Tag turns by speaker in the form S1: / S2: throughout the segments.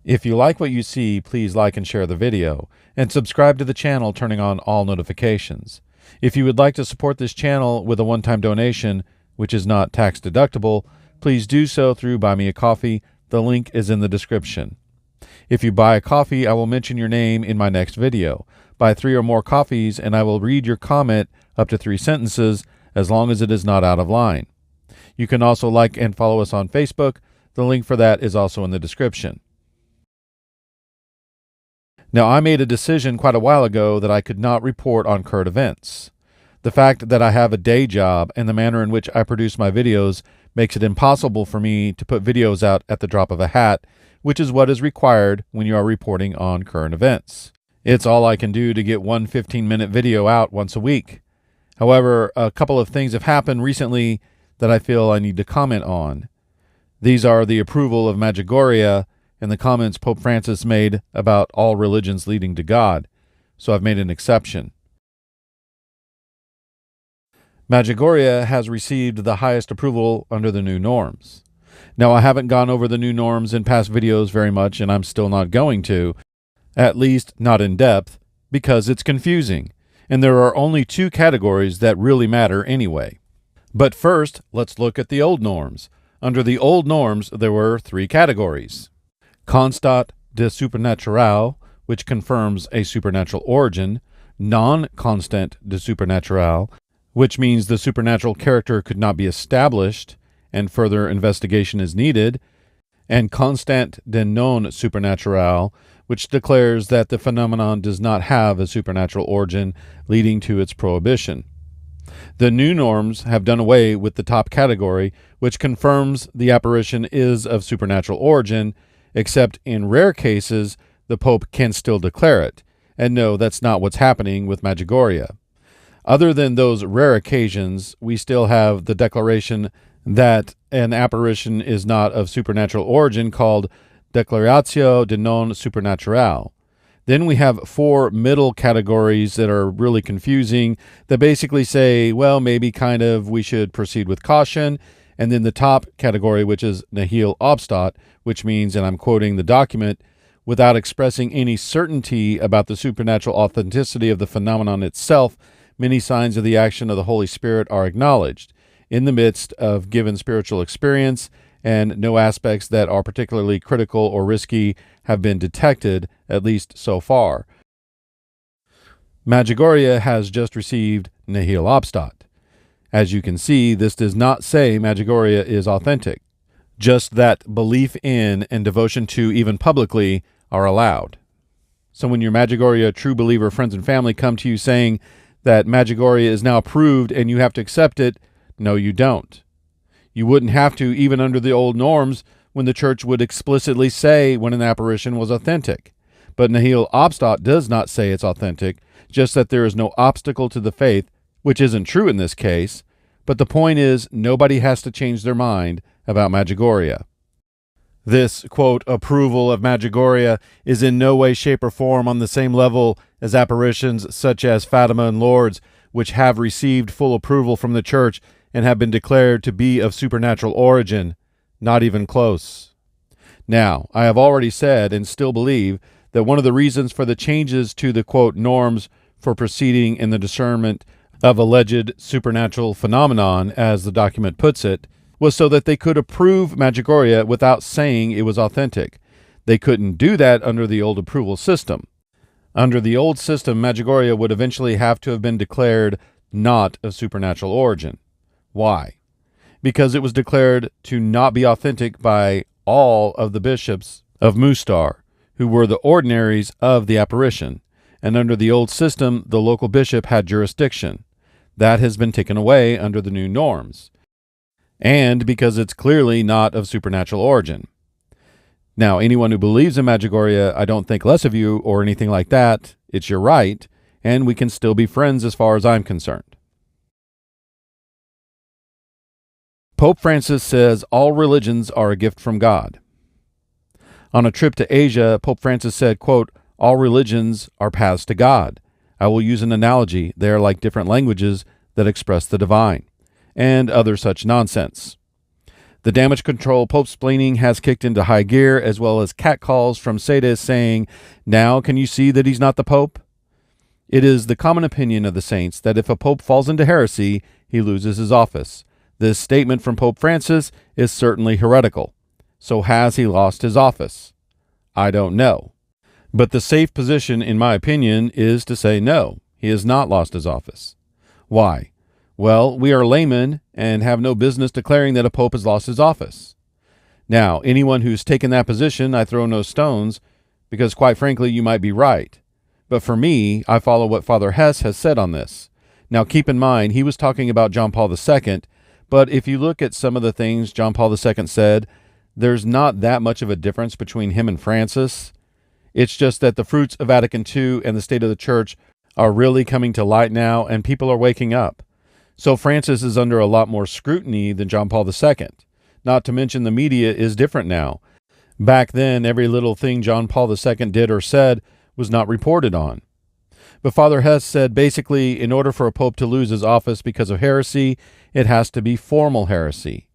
S1: If you like what you see, please like and share the video, and subscribe to the channel, turning on all notifications. If you would like to support this channel with a one-time donation, which is not tax deductible, please do so through Buy Me a Coffee. The link is in the description. If you buy a coffee, I will mention your name in my next video. Buy 3 or more coffees, and I will read your comment up to 3 sentences, as long as it is not out of line. You can also like and follow us on Facebook. The link for that is also in the description. Now, I made a decision quite a while ago that I could not report on current events. The fact that I have a day job and the manner in which I produce my videos makes it impossible for me to put videos out at the drop of a hat, which is what is required when you are reporting on current events. It's all I can do to get one 15-minute video out once a week. However, a couple of things have happened recently that I feel I need to comment on. These are the approval of Medjugorje and the comments Pope Francis made about all religions leading to God, so I've made an exception. Medjugorje has received the highest approval under the new norms. Now, I haven't gone over the new norms in past videos very much, and I'm still not going to, at least not in depth, because it's confusing, and there are only 2 categories that really matter anyway. But first, let's look at the old norms. Under the old norms, there were 3 categories. Constat de supernatural, which confirms a supernatural origin. Non-constant de supernatural, which means the supernatural character could not be established and further investigation is needed. And constant de non supernatural, which declares that the phenomenon does not have a supernatural origin, leading to its prohibition. The new norms have done away with the top category, which confirms the apparition is of supernatural origin, except in rare cases, the Pope can still declare it. And no, that's not what's happening with Medjugorje. Other than those rare occasions, we still have the declaration that an apparition is not of supernatural origin, called Declaratio de non supernatural. Then we have 4 middle categories that are really confusing, that basically say, well, maybe kind of we should proceed with caution. And then the top category, which is nihil obstat, which means, and I'm quoting the document, without expressing any certainty about the supernatural authenticity of the phenomenon itself, many signs of the action of the Holy Spirit are acknowledged in the midst of given spiritual experience, and no aspects that are particularly critical or risky have been detected, at least so far. Medjugorje has just received nihil obstat. As you can see, this does not say Medjugorje is authentic, just that belief in and devotion to, even publicly, are allowed. So when your Medjugorje true believer friends and family come to you saying that Medjugorje is now approved and you have to accept it, no, you don't. You wouldn't have to, even under the old norms, when the church would explicitly say when an apparition was authentic. But nihil obstat does not say it's authentic, just that there is no obstacle to the faith, which isn't true in this case, but the point is nobody has to change their mind about Medjugorje. This, quote, approval of Medjugorje is in no way, shape, or form on the same level as apparitions such as Fatima and Lourdes, which have received full approval from the church and have been declared to be of supernatural origin. Not even close. Now, I have already said and still believe that one of the reasons for the changes to the, quote, norms for proceeding in the discernment of alleged supernatural phenomenon, as the document puts it, was so that they could approve Medjugorje without saying it was authentic. They couldn't do that under the old approval system. Under the old system, Medjugorje would eventually have to have been declared not of supernatural origin. Why? Because it was declared to not be authentic by all of the bishops of Mostar, who were the ordinaries of the apparition, and under the old system, the local bishop had jurisdiction. That has been taken away under the new norms, and because it's clearly not of supernatural origin. Now, anyone who believes in Medjugorje, I don't think less of you or anything like that. It's your right, and we can still be friends as far as I'm concerned. Pope Francis says all religions are a gift from God. On a trip to Asia, Pope Francis said, quote, all religions are paths to God. I will use an analogy. They are like different languages that express the divine, and other such nonsense. The damage control pope-splaining has kicked into high gear, as well as catcalls from sadists saying, "Now can you see that he's not the pope?" It is the common opinion of the saints that if a pope falls into heresy, he loses his office. This statement from Pope Francis is certainly heretical. So has he lost his office? I don't know. But the safe position, in my opinion, is to say no, he has not lost his office. Why? Well, we are laymen and have no business declaring that a pope has lost his office. Now, anyone who's taken that position, I throw no stones, because quite frankly, you might be right. But for me, I follow what Father Hess has said on this. Now, keep in mind, he was talking about John Paul II, but if you look at some of the things John Paul II said, there's not that much of a difference between him and Francis. It's just that the fruits of Vatican II and the state of the church are really coming to light now, and people are waking up. So Francis is under a lot more scrutiny than John Paul II. Not to mention the media is different now. Back then, every little thing John Paul II did or said was not reported on. But Father Hess said basically, in order for a pope to lose his office because of heresy, it has to be formal heresy.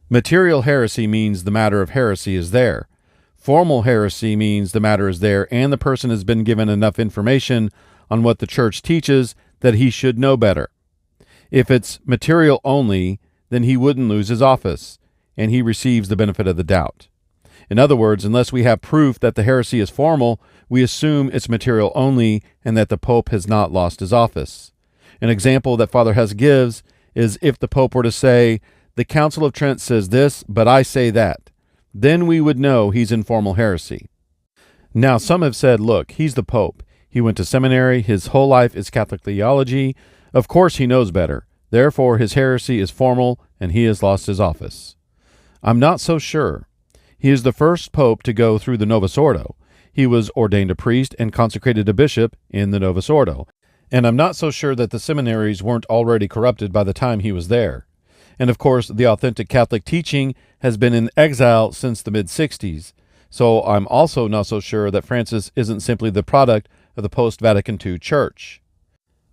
S1: Material heresy means the matter of heresy is there. Formal heresy means the matter is there and the person has been given enough information on what the church teaches that he should know better. If it's material only, then he wouldn't lose his office, and he receives the benefit of the doubt. In other words, unless we have proof that the heresy is formal, we assume it's material only and that the Pope has not lost his office. An example that Father Hess gives is if the Pope were to say, "The Council of Trent says this, but I say that," then we would know he's in formal heresy. Now, some have said, look, he's the Pope. He went to seminary. His whole life is Catholic theology. Of course he knows better. Therefore, his heresy is formal, and he has lost his office. I'm not so sure. He is the first pope to go through the Novus Ordo. He was ordained a priest and consecrated a bishop in the Novus Ordo. And I'm not so sure that the seminaries weren't already corrupted by the time he was there. And of course, the authentic Catholic teaching has been in exile since the mid-60s. So I'm also not so sure that Francis isn't simply the product of the post-Vatican II Church.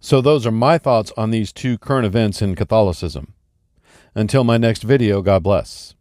S1: So those are my thoughts on these two current events in Catholicism. Until my next video, God bless.